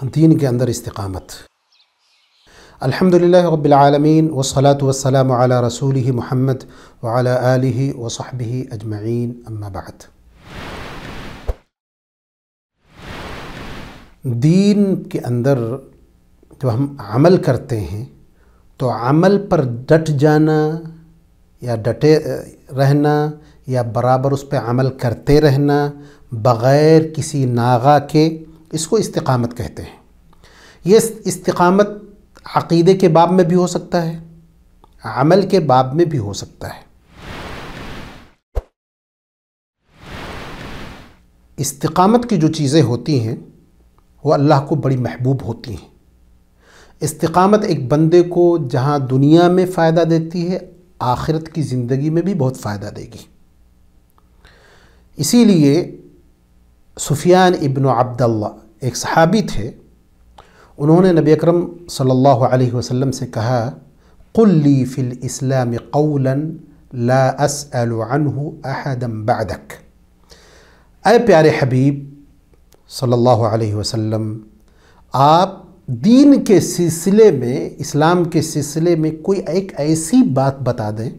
دین کے اندر استقامت۔ الحمدللہ رب العالمین والصلاة والسلام علی رسولہ محمد وعلی آلہ وصحبہ اجمعین، اما بعد۔ دین کے اندر جب ہم عمل کرتے ہیں تو عمل پر ڈٹ جانا یا ڈٹے رہنا یا برابر اس پہ عمل کرتے رہنا بغیر کسی ناغہ کے، اس کو استقامت کہتے ہیں۔ یہ استقامت عقیدے کے باب میں بھی ہو سکتا ہے، عمل کے باب میں بھی ہو سکتا ہے۔ استقامت کی جو چیزیں ہوتی ہیں وہ اللہ کو بڑی محبوب ہوتی ہیں۔ استقامت ایک بندے کو جہاں دنیا میں فائدہ دیتی ہے، آخرت کی زندگی میں بھی بہت فائدہ دے گی۔ اسی لیے سفیان ابن عبداللہ ایک صحابی تھے، انہوں نے نبی اکرم صلی اللہ علیہ وسلم سے کہا، قل لی فی الاسلام قولا لا اسأل عنہ احدا بعدک۔ اے پیارے حبیب صلی اللہ علیہ وسلم، آپ دین کے سلسلے میں، اسلام کے سلسلے میں کوئی ایک ایسی بات بتا دیں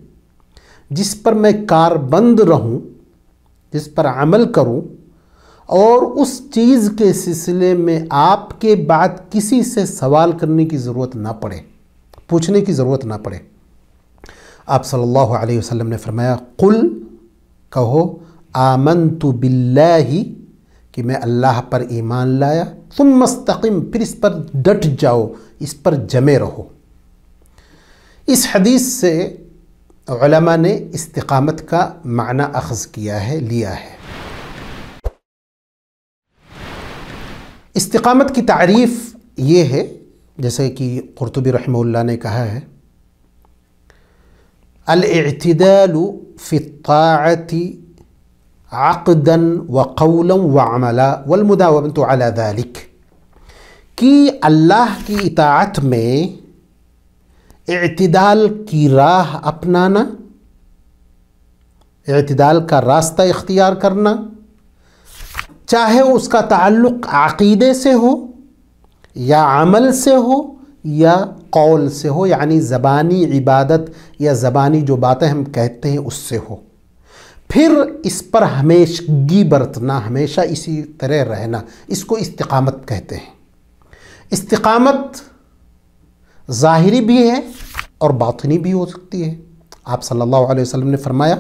جس پر میں کاربند رہوں، جس پر عمل کروں، اور اس چیز کے سلسلے میں آپ کے بعد کسی سے سوال کرنے کی ضرورت نہ پڑے، پوچھنے کی ضرورت نہ پڑے۔ آپ صلی اللہ علیہ وسلم نے فرمایا، قل، کہو، آمنت باللہ، کہ میں اللہ پر ایمان لایا، ثم استقم، پھر اس پر ڈٹ جاؤ، اس پر جمے رہو۔ اس حدیث سے علماء نے استقامت کا معنی اخذ کیا ہے، لیا ہے۔ استقامت کی تعریف یہ ہے، جیسے کہ قرطبی رحمہ اللہ نے کہا ہے، الاعتدال فی الطاعت عقدا وقولا وعملا والمداومۃ علی ذلک، کہ اللہ کی اطاعت میں اعتدال کی راہ اپنانا، اعتدال کا راستہ اختیار کرنا، چاہے اس کا تعلق عقیدے سے ہو یا عمل سے ہو یا قول سے ہو، یعنی زبانی عبادت یا زبانی جو باتیں ہم کہتے ہیں اس سے ہو، پھر اس پر ہمیشگی برتنا، ہمیشہ اسی طرح رہنا، اس کو استقامت کہتے ہیں۔ استقامت ظاہری بھی ہے اور باطنی بھی ہو سکتی ہے۔ آپ صلی اللہ علیہ وسلم نے فرمایا،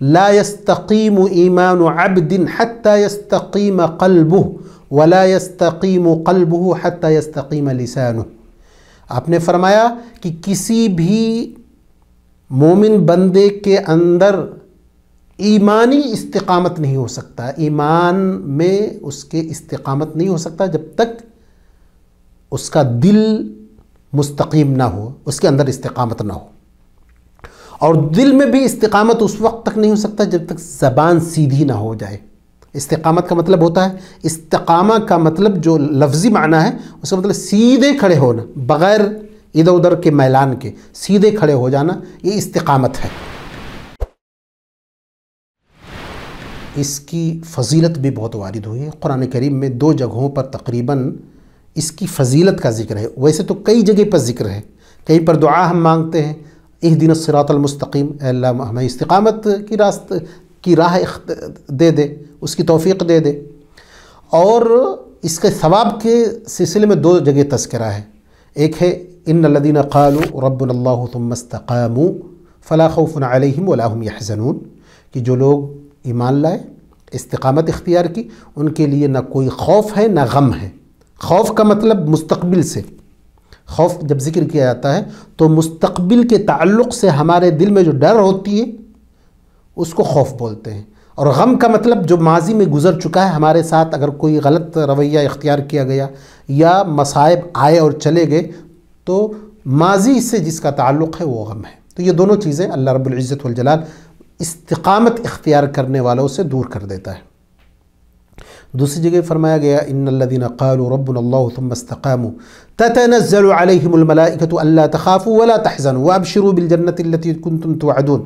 لا يستقیم ایمان عبد حتی يستقیم قلبہ ولا يستقیم قلبہ حتی يستقیم لسانہ۔ آپ نے فرمایا کہ کسی بھی مومن بندے کے اندر ایمانی استقامت نہیں ہو سکتا، ایمان میں اس کے استقامت نہیں ہو سکتا جب تک اس کا دل مستقیم نہ ہو، اس کے اندر استقامت نہ ہو، اور دل میں بھی استقامت اس وقت تک نہیں ہو سکتا جب تک زبان سیدھی نہ ہو جائے۔ استقامت کا مطلب ہوتا ہے، استقامہ کا مطلب جو لفظی معنی ہے اس کا مطلب سیدھے کھڑے ہونا، بغیر ادھر ادھر کے میلان کے، سیدھے کھڑے ہو جانا، یہ استقامت ہے۔ اس کی فضیلت بھی بہت وارد ہوئی ہے، قرآن کریم میں 2 جگہوں پر تقریباً اس کی فضیلت کا ذکر ہے۔ ویسے تو کئی جگہ پر ذکر ہے، کہیں پر دعا ہم مانگتے ہیں، اہدنا الصراط المستقیم، اے اللہ ہمیں استقامت کی راہ دے دے، اس کی توفیق دے دے۔ اور اس کے ثواب کے سلسلے میں 2 جگہ تذکرہ ہے۔ ایک ہے ان الذین قالوا ربنا اللہ ثم استقاموا فلا خوف علیہم ولا هم یحزنون، کہ جو لوگ ایمان لائے، استقامت اختیار کی، ان کے لیے نہ کوئی خوف ہے نہ غم ہے۔ خوف کا مطلب مستقبل سے، خوف جب ذکر کیا جاتا ہے تو مستقبل کے تعلق سے ہمارے دل میں جو ڈر ہوتی ہے اس کو خوف بولتے ہیں، اور غم کا مطلب جو ماضی میں گزر چکا ہے ہمارے ساتھ، اگر کوئی غلط رویہ اختیار کیا گیا یا مصائب آئے اور چلے گئے تو ماضی سے جس کا تعلق ہے وہ غم ہے۔ تو یہ دونوں چیزیں اللہ رب العزت والجلال استقامت اختیار کرنے والوں سے دور کر دیتا ہے۔ دوسری جگہ فرمایا گیا، ان الذین قالوا ربنا اللہ ثم استقاموا تتنزل علیہم الملائکۃ الا تخافوا ولا تحزنوا وابشروا بالجنۃ التي کنتم توعدون۔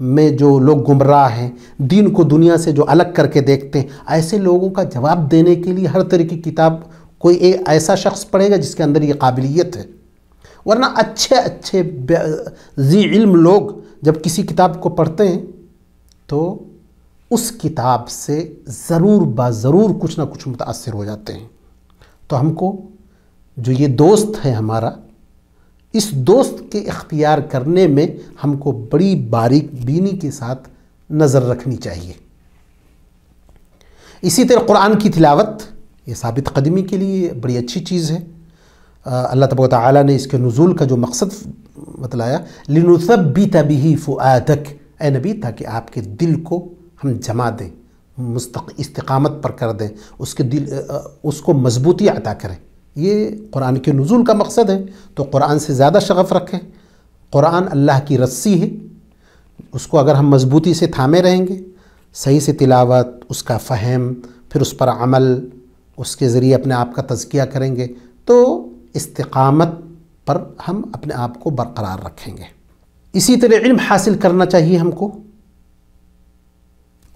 میں جو لوگ گمراہ ہیں، دین کو دنیا سے جو الگ کر کے دیکھتے ہیں، ایسے لوگوں کا جواب دینے کے لیے ہر طرح کی کتاب کوئی ایسا شخص پڑھے گا جس کے اندر یہ قابلیت ہے. ورنہ اچھے ذی علم لوگ جب کسی کتاب کو پڑھتے ہیں تو اس کتاب سے ضرور کچھ نہ کچھ متاثر ہو جاتے ہیں. تو ہم کو جو یہ دوست ہے ہمارا، اس دوست کے اختیار کرنے میں ہم کو بڑی باریک بینی کے ساتھ نظر رکھنی چاہیے. اسی طرح قرآن کی تلاوت یہ ثابت قدمی کے لیے بڑی اچھی چیز ہے. اللہ تبارک و تعالیٰ نے اس کے نزول کا جو مقصد بتلایا، لِنُثَبِّتَ بِهِ فُؤَادَكَ، اے نبی تاکہ آپ کے دل کو ہم جما دیں، استقامت پر کر دیں، اس کو مضبوطی عطا کریں. یہ قرآن کے نزول کا مقصد ہے. تو قرآن سے زیادہ شغف رکھیں. قرآن اللہ کی رسی ہے، اس کو اگر ہم مضبوطی سے تھامے رہیں گے، صحیح سے تلاوت، اس کا فہم، پھر اس پر عمل، اس کے ذریعے اپنے آپ کا تزکیہ کریں گے تو استقامت پر ہم اپنے آپ کو برقرار رکھیں گے. اسی طرح علم حاصل کرنا چاہیے ہم کو،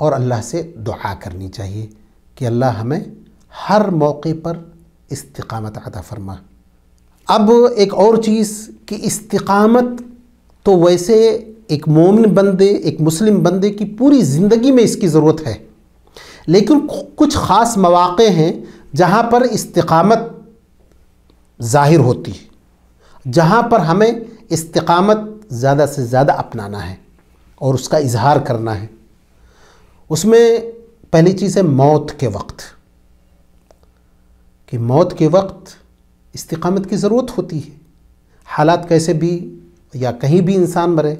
اور اللہ سے دعا کرنی چاہیے کہ اللہ ہمیں ہر موقع پر استقامت عطا فرما. اب ایک اور چیز کہ استقامت تو ویسے ایک مومن بندے، ایک مسلم بندے کی پوری زندگی میں اس کی ضرورت ہے، لیکن کچھ خاص مواقع ہیں جہاں پر استقامت ظاہر ہوتی ہے، جہاں پر ہمیں استقامت زیادہ سے زیادہ اپنانا ہے اور اس کا اظہار کرنا ہے. اس میں پہلی چیز ہے موت کے وقت، کہ موت کے وقت استقامت کی ضرورت ہوتی ہے. حالات کیسے بھی یا کہیں بھی انسان مرے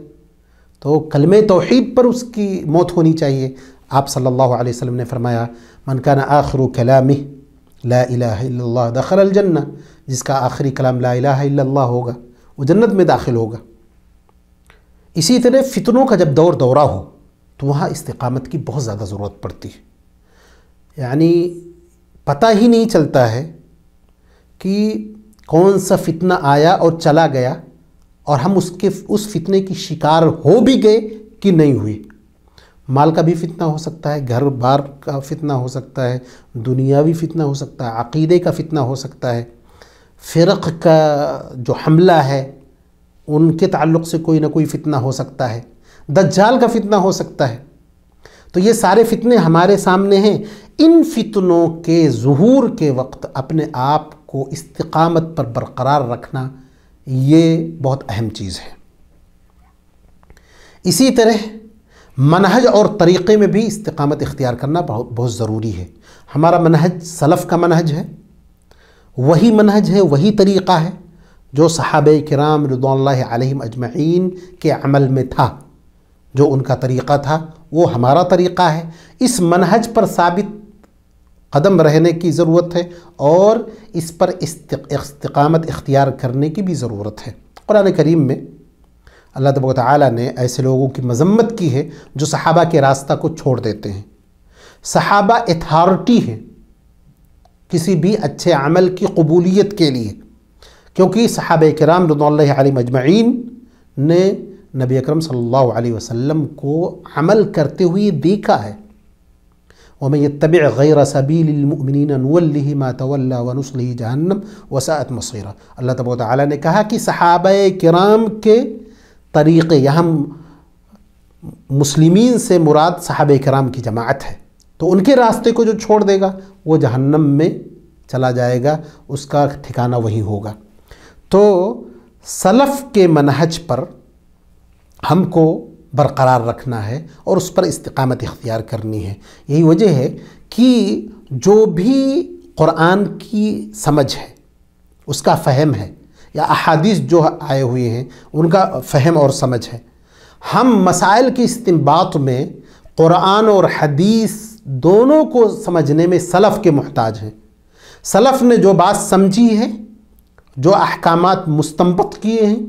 تو کلمہ توحید پر اس کی موت ہونی چاہیے. آپ صلی اللہ علیہ وسلم نے فرمایا، من کان آخر کلامہ لا الہ الا اللہ دخل الجنہ، جس کا آخری کلام لا الہ الا اللہ ہوگا وہ جنت میں داخل ہوگا. اسی طرح فتنوں کا جب دورہ ہو تو وہاں استقامت کی بہت زیادہ ضرورت پڑتی ہے. یعنی پتہ ہی نہیں چلتا ہے کہ کون سا فتنہ آیا اور چلا گیا اور ہم اس فتنے کی شکار ہو بھی گئے کہ نہیں ہوئی. مال کا بھی فتنہ ہو سکتا ہے، گھر بار کا فتنہ ہو سکتا ہے، دنیاوی فتنہ ہو سکتا ہے، عقیدے کا فتنہ ہو سکتا ہے، فرق کا جو حملہ ہے ان کے تعلق سے کوئی نہ کوئی فتنہ ہو سکتا ہے، دجال کا فتنہ ہو سکتا ہے. تو یہ سارے فتنے ہمارے سامنے ہیں. ان فتنوں کے ظہور کے وقت اپنے آپ کو استقامت پر برقرار رکھنا یہ بہت اہم چیز ہے. اسی طرح منہج اور طریقے میں بھی استقامت اختیار کرنا بہت ضروری ہے. ہمارا منہج سلف کا منہج ہے، وہی منہج ہے، وہی طریقہ ہے جو صحابہ کرام رضوان اللہ علیہم اجمعین کے عمل میں تھا. جو ان کا طریقہ تھا وہ ہمارا طریقہ ہے. اس منہج پر ثابت قدم رہنے کی ضرورت ہے اور اس پر استقامت اختیار کرنے کی بھی ضرورت ہے. قرآن کریم میں اللہ تبارک و تعالیٰ نے ایسے لوگوں کی مذمت کی ہے جو صحابہ کے راستہ کو چھوڑ دیتے ہیں. صحابہ اتھارٹی ہیں کسی بھی اچھے عمل کی قبولیت کے لیے، کیونکہ صحابہ کرام رضوان اللہ علیہم اجمعین نے نبی اکرم صلی اللہ علیہ وسلم کو عمل کرتے ہوئے دیکھا ہے. وَمَن يَتَّبِعْ غَيْرَ سَبِيلِ الْمُؤْمِنِينَ نُوَلِّهِ مَا تَوَلَّى وَنُصْلِهِ جَهَنَّمَ وَسَاءَتْ مَصِيرًا. اللہ تبارک و تعالیٰ نے کہا کہ صحابہ کرام کے طریقے، یہاں مسلمین سے مراد صحابہ کرام کی جماعت ہے، تو ان کے راستے کو جو چھوڑ دے گا وہ جہنم میں چلا جائے گا، اس کا ٹھکانہ وہی ہوگا. تو سلف کے منہج پر ہم کو برقرار رکھنا ہے اور اس پر استقامت اختیار کرنی ہے. یہی وجہ ہے کہ جو بھی قرآن کی سمجھ ہے، اس کا فہم ہے، یا احادیث جو آئے ہوئے ہیں ان کا فہم اور سمجھ ہے، ہم مسائل کی استنباط میں قرآن اور حدیث دونوں کو سمجھنے میں سلف کے محتاج ہیں. سلف نے جو بات سمجھی ہے، جو احکامات مستنبط کیے ہیں،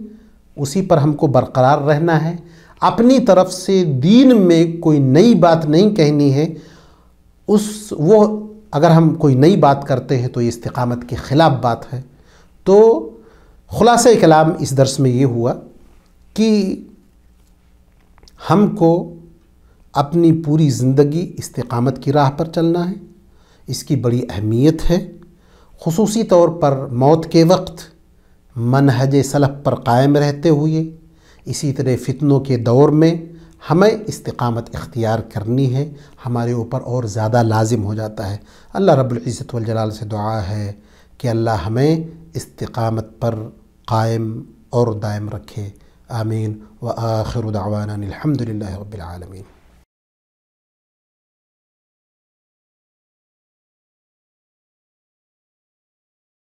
اسی پر ہم کو برقرار رہنا ہے. اپنی طرف سے دین میں کوئی نئی بات نہیں کہنی ہے. وہ اگر ہم کوئی نئی بات کرتے ہیں تو یہ استقامت کے خلاف بات ہے. تو خلاصہ کلام اس درس میں یہ ہوا کہ ہم کو اپنی پوری زندگی استقامت کی راہ پر چلنا ہے، اس کی بڑی اہمیت ہے، خصوصی طور پر موت کے وقت منہج سلف پر قائم رہتے ہوئے، اسی طرح فتنوں کے دور میں ہمیں استقامت اختیار کرنی ہے، ہمارے اوپر اور زیادہ لازم ہو جاتا ہے۔ اللہ رب العزت والجلال سے دعا ہے کہ اللہ ہمیں استقامت پر قائم اور دائم رکھے، آمین۔ وآخر دعوانا الحمد للہ رب العالمین۔